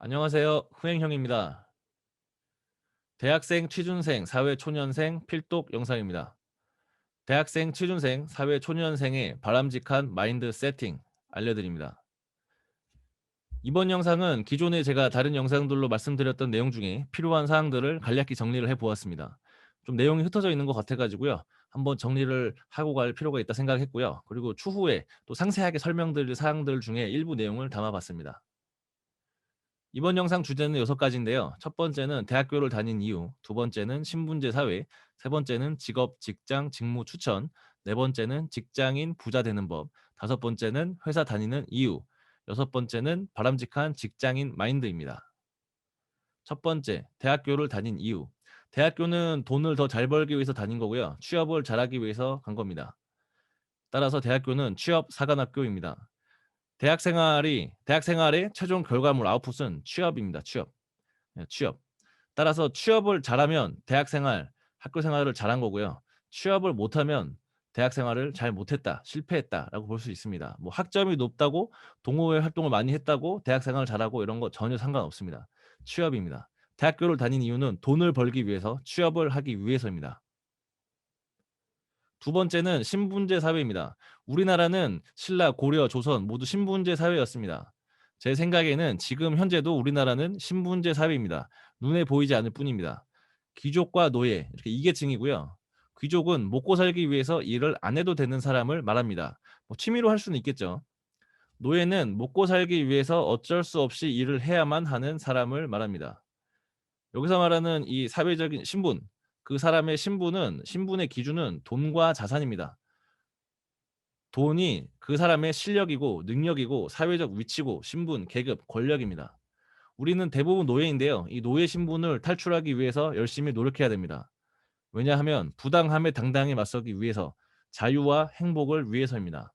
안녕하세요. 흥행형입니다. 대학생, 취준생, 사회초년생 필독 영상입니다. 대학생, 취준생, 사회초년생의 바람직한 마인드 세팅 알려드립니다. 이번 영상은 기존에 제가 다른 영상들로 말씀드렸던 내용 중에 필요한 사항들을 간략히 정리를 해보았습니다. 좀 내용이 흩어져 있는 것 같아가지고요. 한번 정리를 하고 갈 필요가 있다 생각했고요. 그리고 추후에 또 상세하게 설명드릴 사항들 중에 일부 내용을 담아봤습니다. 이번 영상 주제는 6가지인데요. 첫 번째는 대학교를 다닌 이유, 두 번째는 신분제 사회, 세 번째는 직업, 직장, 직무 추천, 네 번째는 직장인 부자 되는 법, 다섯 번째는 회사 다니는 이유, 여섯 번째는 바람직한 직장인 마인드입니다. 첫 번째, 대학교를 다닌 이유. 대학교는 돈을 더 잘 벌기 위해서 다닌 거고요. 취업을 잘하기 위해서 간 겁니다. 따라서 대학교는 취업 사관학교입니다. 대학 생활의 최종 결과물 아웃풋은 취업입니다. 취업. 예, 취업. 따라서 취업을 잘하면 대학 생활, 학교 생활을 잘한 거고요. 취업을 못하면 대학 생활을 잘 못했다, 실패했다라고 볼 수 있습니다. 뭐 학점이 높다고 동호회 활동을 많이 했다고 대학 생활을 잘하고 이런 거 전혀 상관없습니다. 취업입니다. 대학교를 다닌 이유는 돈을 벌기 위해서, 취업을 하기 위해서입니다. 두 번째는 신분제 사회입니다. 우리나라는 신라, 고려, 조선 모두 신분제 사회였습니다. 제 생각에는 지금 현재도 우리나라는 신분제 사회입니다. 눈에 보이지 않을 뿐입니다. 귀족과 노예 이렇게 이계층이고요. 귀족은 먹고 살기 위해서 일을 안 해도 되는 사람을 말합니다. 뭐 취미로 할 수는 있겠죠. 노예는 먹고 살기 위해서 어쩔 수 없이 일을 해야만 하는 사람을 말합니다. 여기서 말하는 이 사회적인 신분, 그 사람의 신분의 기준은 돈과 자산입니다. 돈이 그 사람의 실력이고 능력이고 사회적 위치고 신분, 계급, 권력입니다. 우리는 대부분 노예인데요. 이 노예 신분을 탈출하기 위해서 열심히 노력해야 됩니다. 왜냐하면 부당함에 당당히 맞서기 위해서, 자유와 행복을 위해서입니다.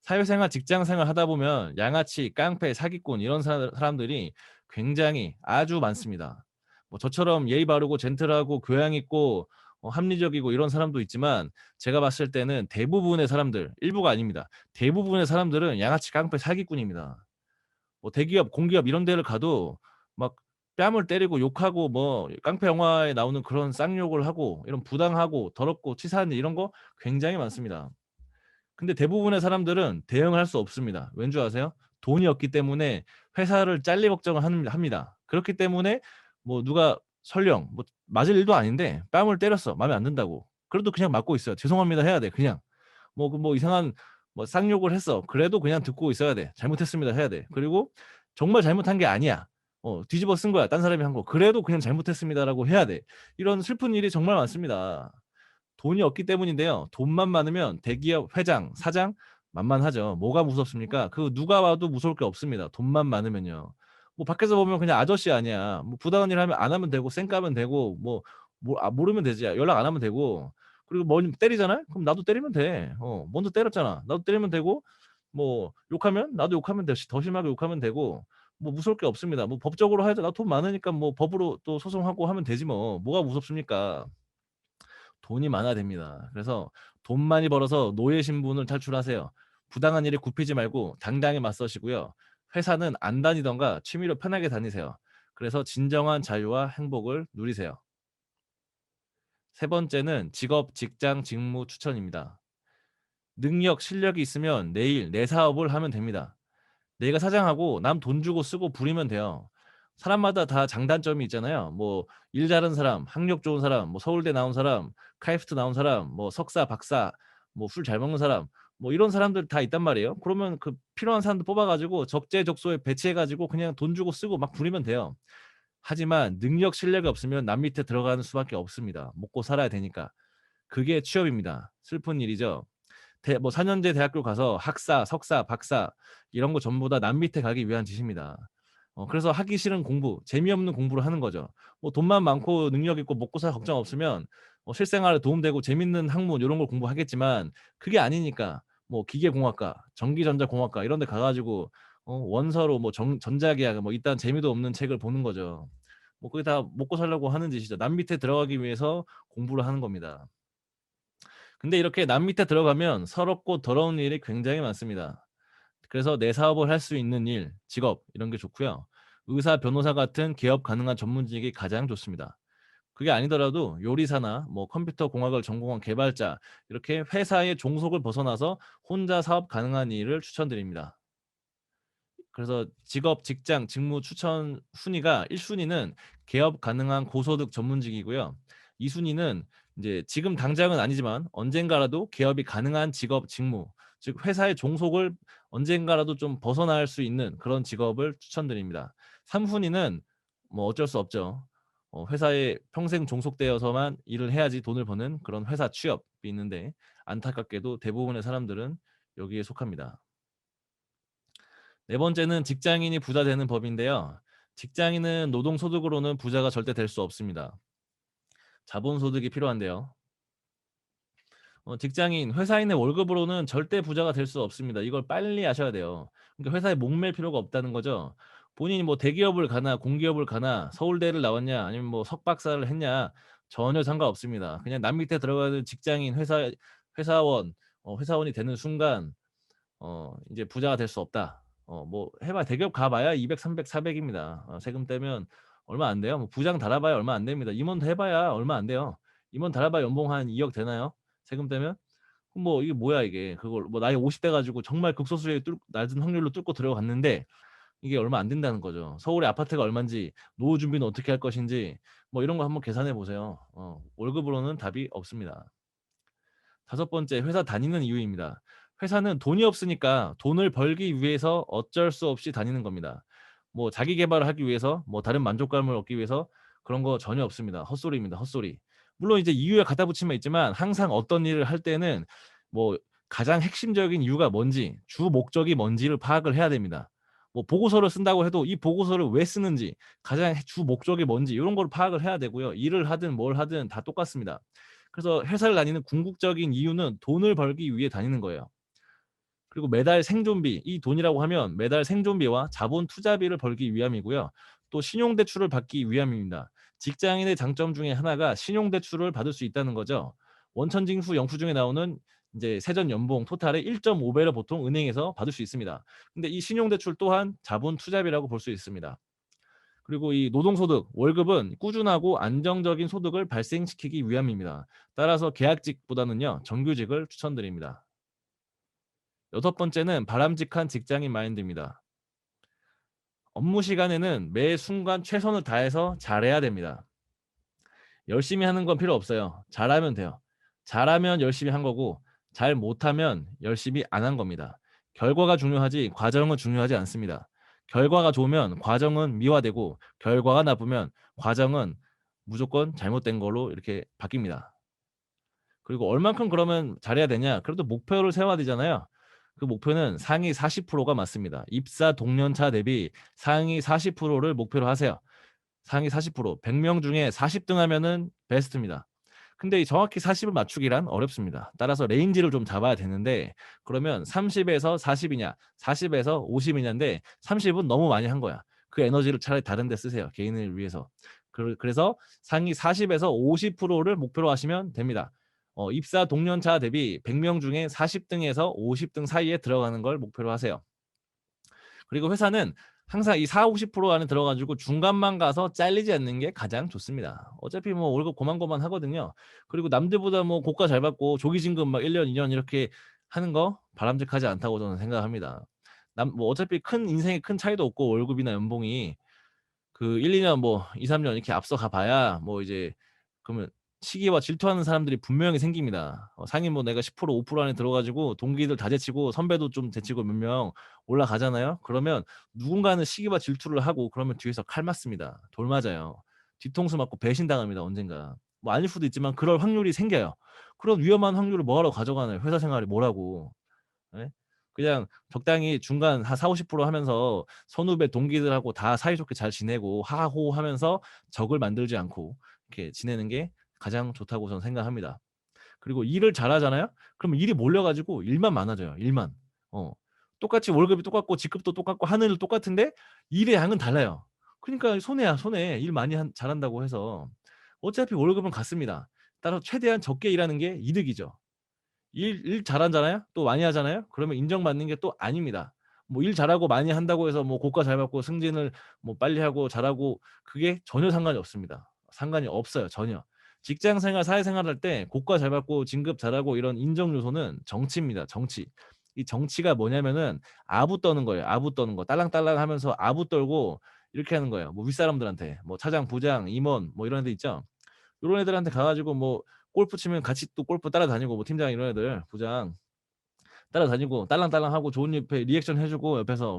사회생활, 직장생활 하다 보면 양아치, 깡패, 사기꾼 이런 사람들이 굉장히 아주 많습니다. 뭐 저처럼 예의 바르고 젠틀하고 교양 있고 합리적이고 이런 사람도 있지만 제가 봤을 때는 대부분의 사람들, 일부가 아닙니다. 대부분의 사람들은 양아치, 깡패, 사기꾼입니다. 뭐 대기업, 공기업 이런 데를 가도 막 뺨을 때리고 욕하고 뭐 깡패 영화에 나오는 그런 쌍욕을 하고 이런 부당하고 더럽고 치사한 일 이런 거 굉장히 많습니다. 근데 대부분의 사람들은 대응을 할 수 없습니다. 왠 줄 아세요? 돈이 없기 때문에 회사를 잘릴 걱정을 합니다. 그렇기 때문에 뭐 누가 설령 뭐 맞을 일도 아닌데 뺨을 때렸어. 마음에 안 든다고. 그래도 그냥 맞고 있어요. 죄송합니다 해야 돼 그냥. 뭐 이상한 뭐 쌍욕을 했어. 그래도 그냥 듣고 있어야 돼. 잘못했습니다 해야 돼. 그리고 정말 잘못한 게 아니야. 뒤집어 쓴 거야. 딴 사람이 한 거. 그래도 그냥 잘못했습니다라고 해야 돼. 이런 슬픈 일이 정말 많습니다. 돈이 없기 때문인데요. 돈만 많으면 대기업 회장, 사장 만만하죠. 뭐가 무섭습니까? 그 누가 와도 무서울 게 없습니다. 돈만 많으면요. 뭐 밖에서 보면 그냥 아저씨 아니야. 뭐 부당한 일 하면 안 하면 되고 쌩 까면 되고 모르면 되지. 연락 안 하면 되고. 그리고 뭐 때리잖아요? 그럼 나도 때리면 돼. 먼저 때렸잖아. 나도 때리면 되고 뭐 욕하면 나도 욕하면 돼. 더 심하게 욕하면 되고 뭐 무서울 게 없습니다. 뭐 법적으로 하죠. 나 돈 많으니까 뭐 법으로 또 소송하고 하면 되지 뭐. 뭐가 무섭습니까? 돈이 많아야 됩니다. 그래서 돈 많이 벌어서 노예 신분을 탈출하세요. 부당한 일에 굽히지 말고 당당히 맞서시고요. 회사는 안 다니던가 취미로 편하게 다니세요. 그래서 진정한 자유와 행복을 누리세요. 세 번째는 직업, 직장, 직무 추천입니다. 능력, 실력이 있으면 내일 내 사업을 하면 됩니다. 내가 사장하고 남 돈 주고 쓰고 부리면 돼요. 사람마다 다 장단점이 있잖아요. 뭐 일 잘하는 사람, 학력 좋은 사람, 뭐 서울대 나온 사람, 카이스트 나온 사람, 뭐 석사, 박사, 뭐 술 잘 먹는 사람, 뭐 이런 사람들 다 있단 말이에요. 그러면 그 필요한 사람들 뽑아 가지고 적재적소에 배치해 가지고 그냥 돈 주고 쓰고 막 부리면 돼요. 하지만 능력, 실력이 없으면 남 밑에 들어가는 수밖에 없습니다. 먹고 살아야 되니까. 그게 취업입니다. 슬픈 일이죠. 뭐 4년제 대학교 가서 학사, 석사, 박사 이런 거 전부 다 남 밑에 가기 위한 짓입니다. 그래서 하기 싫은 공부, 재미없는 공부를 하는 거죠. 뭐 돈만 많고 능력 있고 먹고 살 걱정 없으면 실생활에 도움되고 재밌는 학문 이런 걸 공부하겠지만 그게 아니니까 뭐 기계공학과, 전기전자공학과 이런 데 가 가지고 원서로 뭐 전자계약 뭐 이딴 재미도 없는 책을 보는 거죠. 뭐 그게 다 먹고 살려고 하는 짓이죠. 남 밑에 들어가기 위해서 공부를 하는 겁니다. 근데 이렇게 남 밑에 들어가면 서럽고 더러운 일이 굉장히 많습니다. 그래서 내 사업을 할 수 있는 일, 직업 이런 게 좋고요. 의사, 변호사 같은 개업 가능한 전문직이 가장 좋습니다. 그게 아니더라도 요리사나 뭐 컴퓨터 공학을 전공한 개발자, 이렇게 회사의 종속을 벗어나서 혼자 사업 가능한 일을 추천드립니다. 그래서 직업, 직장, 직무 추천 순위가 1 순위는 개업 가능한 고소득 전문직이고요. 2 순위는 인제 지금 당장은 아니지만 언젠가라도 개업이 가능한 직업, 직무, 즉 회사의 종속을 언젠가라도 좀 벗어날 수 있는 그런 직업을 추천드립니다. 3 순위는 뭐 어쩔 수 없죠. 회사에 평생 종속되어서만 일을 해야지 돈을 버는 그런 회사 취업이 있는데, 안타깝게도 대부분의 사람들은 여기에 속합니다. 네 번째는 직장인이 부자 되는 법인데요. 직장인은 노동소득으로는 부자가 절대 될 수 없습니다. 자본소득이 필요한데요. 직장인, 회사인의 월급으로는 절대 부자가 될 수 없습니다. 이걸 빨리 아셔야 돼요. 그러니까 회사에 목맬 필요가 없다는 거죠. 본인이 뭐 대기업을 가나 공기업을 가나 서울대를 나왔냐 아니면 뭐 석박사를 했냐 전혀 상관없습니다. 그냥 남 밑에 들어가는 직장인, 회사원, 회사원이 되는 순간 이제 부자가 될 수 없다. 뭐 해 봐야 대기업 가 봐야 200, 300, 400 입니다. 세금 떼면 얼마 안 돼요. 뭐 부장 달아 봐야 얼마 안 됩니다. 임원 해 봐야 얼마 안 돼요. 임원 달아 봐야 연봉 한 2억 되나요? 세금 떼면? 그럼 뭐 이게 뭐야 이게. 그걸 뭐 나이 50대 가지고 정말 극소수의 낮은 확률로 뚫고 들어갔는데 이게 얼마 안 된다는 거죠. 서울의 아파트가 얼만지, 노후 준비는 어떻게 할 것인지 뭐 이런 거 한번 계산해 보세요. 월급으로는 답이 없습니다. 다섯 번째, 회사 다니는 이유입니다. 회사는 돈이 없으니까 돈을 벌기 위해서 어쩔 수 없이 다니는 겁니다. 뭐 자기 계발을 하기 위해서, 뭐 다른 만족감을 얻기 위해서 그런 거 전혀 없습니다. 헛소리입니다. 헛소리. 물론 이제 이유에 갖다 붙이면 있지만 항상 어떤 일을 할 때는 뭐 가장 핵심적인 이유가 뭔지, 주 목적이 뭔지를 파악을 해야 됩니다. 뭐 보고서를 쓴다고 해도 이 보고서를 왜 쓰는지, 가장 주 목적이 뭔지 이런 걸 파악을 해야 되고요. 일을 하든 뭘 하든 다 똑같습니다. 그래서 회사를 다니는 궁극적인 이유는 돈을 벌기 위해 다니는 거예요. 그리고 매달 생존비, 이 돈이라고 하면 매달 생존비와 자본 투자비를 벌기 위함이고요. 또 신용대출을 받기 위함입니다. 직장인의 장점 중에 하나가 신용대출을 받을 수 있다는 거죠. 원천징수 영수증에 나오는 이제 세전 연봉 토탈의 1.5배를 보통 은행에서 받을 수 있습니다. 근데 이 신용대출 또한 자본 투자비라고 볼 수 있습니다. 그리고 이 노동소득, 월급은 꾸준하고 안정적인 소득을 발생시키기 위함입니다. 따라서 계약직보다는요, 정규직을 추천드립니다. 여섯 번째는 바람직한 직장인 마인드입니다. 업무 시간에는 매 순간 최선을 다해서 잘해야 됩니다. 열심히 하는 건 필요 없어요. 잘하면 돼요. 잘하면 열심히 한 거고, 잘 못하면 열심히 안 한 겁니다. 결과가 중요하지 과정은 중요하지 않습니다. 결과가 좋으면 과정은 미화되고, 결과가 나쁘면 과정은 무조건 잘못된 걸로 이렇게 바뀝니다. 그리고 얼만큼 그러면 잘해야 되냐? 그래도 목표를 세워야 되잖아요. 그 목표는 상위 40%가 맞습니다. 입사 동년차 대비 상위 40%를 목표로 하세요. 상위 40%, 100명 중에 40등 하면은 베스트입니다. 근데 이 정확히 40을 맞추기란 어렵습니다. 따라서 레인지를 좀 잡아야 되는데, 그러면 30에서 40이냐, 40에서 50이냐인데 30은 너무 많이 한 거야. 그 에너지를 차라리 다른 데 쓰세요. 개인을 위해서. 그래서 상위 40에서 50%를 목표로 하시면 됩니다. 입사 동년차 대비 100명 중에 40등에서 50등 사이에 들어가는 걸 목표로 하세요. 그리고 회사는 항상 이 40-50% 안에 들어 가지고 중간만 가서 잘리지 않는 게 가장 좋습니다. 어차피 뭐 월급 고만고만하거든요. 그리고 남들보다 뭐 고가 잘 받고 조기 진급 막 1 년, 2년 이렇게 하는 거 바람직하지 않다고 저는 생각합니다. 뭐 어차피 인생에 큰 차이도 없고 월급이나 연봉이 그 1-2년 뭐 2-3년 이렇게 앞서가 봐야 뭐 이제 그러면 시기와 질투하는 사람들이 분명히 생깁니다. 상위 뭐 내가 10% 5% 안에 들어 가지고 동기들 다 제치고 선배도 좀 제치고 몇 명 올라가잖아요. 그러면 누군가는 시기와 질투를 하고 그러면 뒤에서 칼 맞습니다. 돌 맞아요. 뒤통수 맞고 배신당합니다, 언젠가. 뭐 아닐 수도 있지만 그럴 확률이 생겨요. 그런 위험한 확률을 뭐하러 가져가나요? 회사 생활이 뭐라고. 예? 그냥 적당히 중간 한 40-50% 하면서 선후배 동기들하고 다 사이좋게 잘 지내고 하하호호하면서 적을 만들지 않고 이렇게 지내는 게 가장 좋다고 저는 생각합니다. 그리고 일을 잘하잖아요? 그러면 일이 몰려 가지고 일만 많아져요, 일만. 어. 똑같이 월급이 똑같고 직급도 똑같고 하는 일 똑같은데 일의 양은 달라요. 그러니까 손해야, 손해. 일 많이 잘한다고 해서. 어차피 월급은 같습니다. 따라서 최대한 적게 일하는 게 이득이죠. 일 잘하잖아요? 또 많이 하잖아요? 그러면 인정받는 게 또 아닙니다. 뭐 일 잘하고 많이 한다고 해서 뭐 고과 잘 받고 승진을 뭐 빨리 하고 잘하고 그게 전혀 상관이 없습니다. 상관이 없어요, 전혀. 직장 생활, 사회생활 할 때 고과 잘 받고 진급 잘하고 이런 인정 요소는 정치입니다, 정치. 이 정치가 뭐냐면은 아부 떠는 거예요, 아부 떠는 거. 딸랑딸랑 하면서 아부 떨고 이렇게 하는 거예요. 뭐 윗사람들한테. 뭐 차장, 부장, 임원 뭐 이런 애들 있죠. 요런 애들한테 가 가지고 뭐 골프 치면 같이 또 골프 따라다니고 뭐 팀장 이런 애들, 부장 따라다니고 딸랑딸랑하고 좋은 옆에 리액션 해 주고 옆에서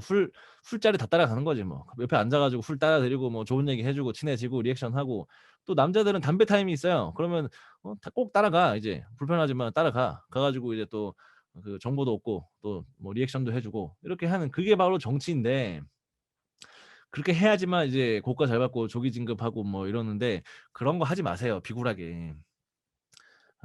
술자리 다 따라가는 거지 뭐. 옆에 앉아 가지고 술 따라 드리고 뭐 좋은 얘기 해 주고 친해지고 리액션하고 또 남자들은 담배 타임이 있어요. 그러면 다 꼭 따라가 이제. 불편하지만 따라가. 가 가지고 이제 또 그 정보도 얻고 또 뭐 리액션도 해 주고 이렇게 하는 그게 바로 정치인데 그렇게 해야지만 이제 고과 잘 받고 조기 진급하고 뭐 이러는데 그런 거 하지 마세요 비굴하게.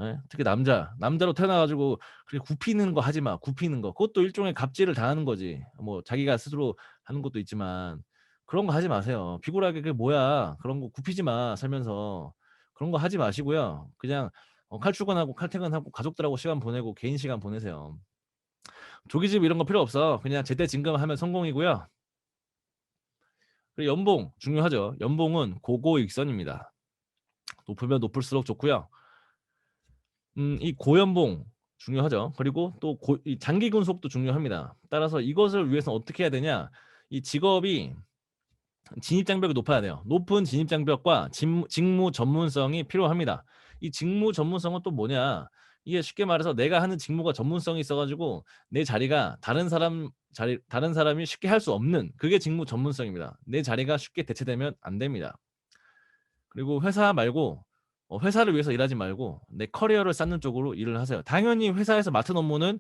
예. 특히 남자로 태어나 가지고 그렇게 굽히는 거 하지 마, 굽히는 거. 그것도 일종의 갑질을 당하는 거지. 뭐 자기가 스스로 하는 것도 있지만 그런 거 하지 마세요. 비굴하게 "그게 뭐야. 그런 거 굽히지 마 살면서." 그런 거 하지 마시고요. 그냥 칼출근하고 칼퇴근하고 가족들하고 시간 보내고 개인 시간 보내세요. 조기집 이런 거 필요 없어. 그냥 제때 진급하면 성공이고요. 그리고 연봉 중요하죠. 연봉은 고고익선입니다. 높으면 높을수록 좋고요. 이 고연봉 중요하죠. 그리고 또 고 이 장기 근속도 중요합니다. 따라서 이것을 위해서 어떻게 해야 되냐. 이 직업이 진입 장벽이 높아야 돼요. 높은 진입 장벽과 직무 전문성이 필요합니다. 이 직무 전문성은 또 뭐냐. 이게 쉽게 말해서 내가 하는 직무가 전문성이 있어 가지고 내 자리가 다른 사람이 쉽게 할 수 없는 그게 직무 전문성입니다. 내 자리가 쉽게 대체되면 안 됩니다. 그리고 회사 말고 회사를 위해서 일하지 말고 내 커리어를 쌓는 쪽으로 일을 하세요. 당연히 회사에서 맡은 업무는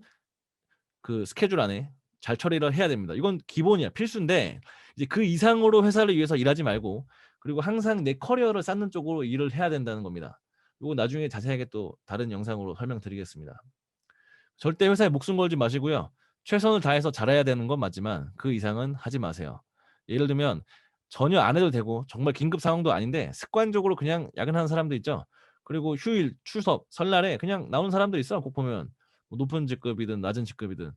그 스케줄 안에 잘 처리를 해야 됩니다. 이건 기본이야. 필수인데 이제 그 이상으로 회사를 위해서 일하지 말고 그리고 항상 내 커리어를 쌓는 쪽으로 일을 해야 된다는 겁니다. 요거 나중에 자세하게 또 다른 영상으로 설명드리겠습니다. 절대 회사에 목숨 걸지 마시고요. 최선을 다해서 잘해야 되는 건 맞지만 그 이상은 하지 마세요. 예를 들면 전혀 안 해도 되고 정말 긴급 상황도 아닌데 습관적으로 그냥 야근하는 사람도 있죠. 그리고 휴일, 추석, 설날에 그냥 나오는 사람도 있어. 꼭 보면 뭐 높은 직급이든 낮은 직급이든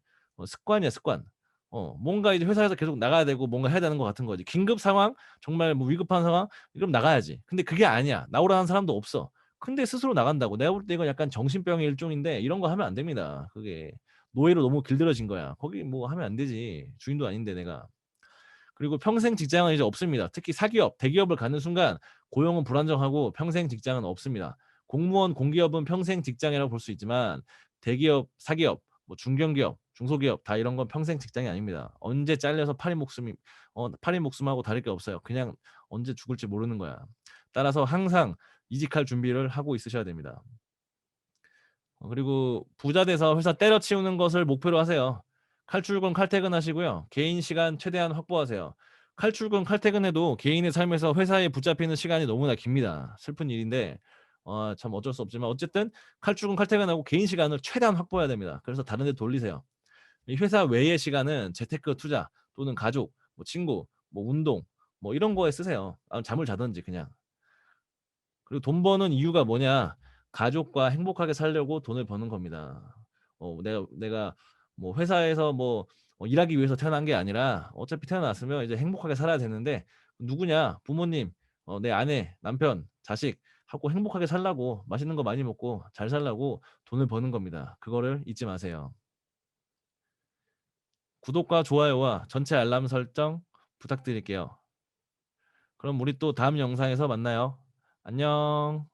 습관이야 습관. 뭔가 이제 회사에서 계속 나가야 되고 뭔가 해야 되는 것 같은 거지. 긴급 상황, 정말 뭐 위급한 상황 이러면 나가야지. 근데 그게 아니야. 나오라는 사람도 없어. 근데 스스로 나간다고. 내가 볼 때 이건 약간 정신병의 일종인데 이런 거 하면 안 됩니다. 그게 노예로 너무 길들여진 거야. 거기 뭐 하면 안 되지. 주인도 아닌데 내가. 그리고 평생 직장은 이제 없습니다. 특히 사기업, 대기업을 가는 순간 고용은 불안정하고 평생 직장은 없습니다. 공무원, 공기업은 평생 직장이라고 볼 수 있지만 대기업, 사기업, 뭐 중견기업, 중소기업 다 이런 건 평생 직장이 아닙니다. 언제 잘려서 파리 목숨하고 다를 게 없어요. 그냥 언제 죽을지 모르는 거야. 따라서 항상 이직할 준비를 하고 있으셔야 됩니다. 그리고 부자 돼서 회사 때려치우는 것을 목표로 하세요. 칼출근, 칼퇴근하시고요. 개인 시간 최대한 확보하세요. 칼출근, 칼퇴근해도 개인의 삶에서 회사에 붙잡히는 시간이 너무나 깁니다. 슬픈 일인데 참 어쩔 수 없지만 어쨌든 칼출근, 칼퇴근하고 개인 시간을 최대한 확보해야 됩니다. 그래서 다른 데 돌리세요. 이 회사 외의 시간은 재테크 투자 또는 가족, 뭐 친구, 뭐 운동 뭐 이런 거에 쓰세요. 잠을 자든지 그냥. 그리고 돈 버는 이유가 뭐냐? 가족과 행복하게 살려고 돈을 버는 겁니다. 내가 뭐 회사에서 뭐 일하기 위해서 태어난 게 아니라 어차피 태어났으면 이제 행복하게 살아야 되는데 누구냐? 부모님, 내 아내, 남편, 자식 하고 행복하게 살라고 맛있는 거 많이 먹고 잘 살라고 돈을 버는 겁니다. 그거를 잊지 마세요. 구독과 좋아요와 전체 알람 설정 부탁드릴게요. 그럼 우리 또 다음 영상에서 만나요. 안녕.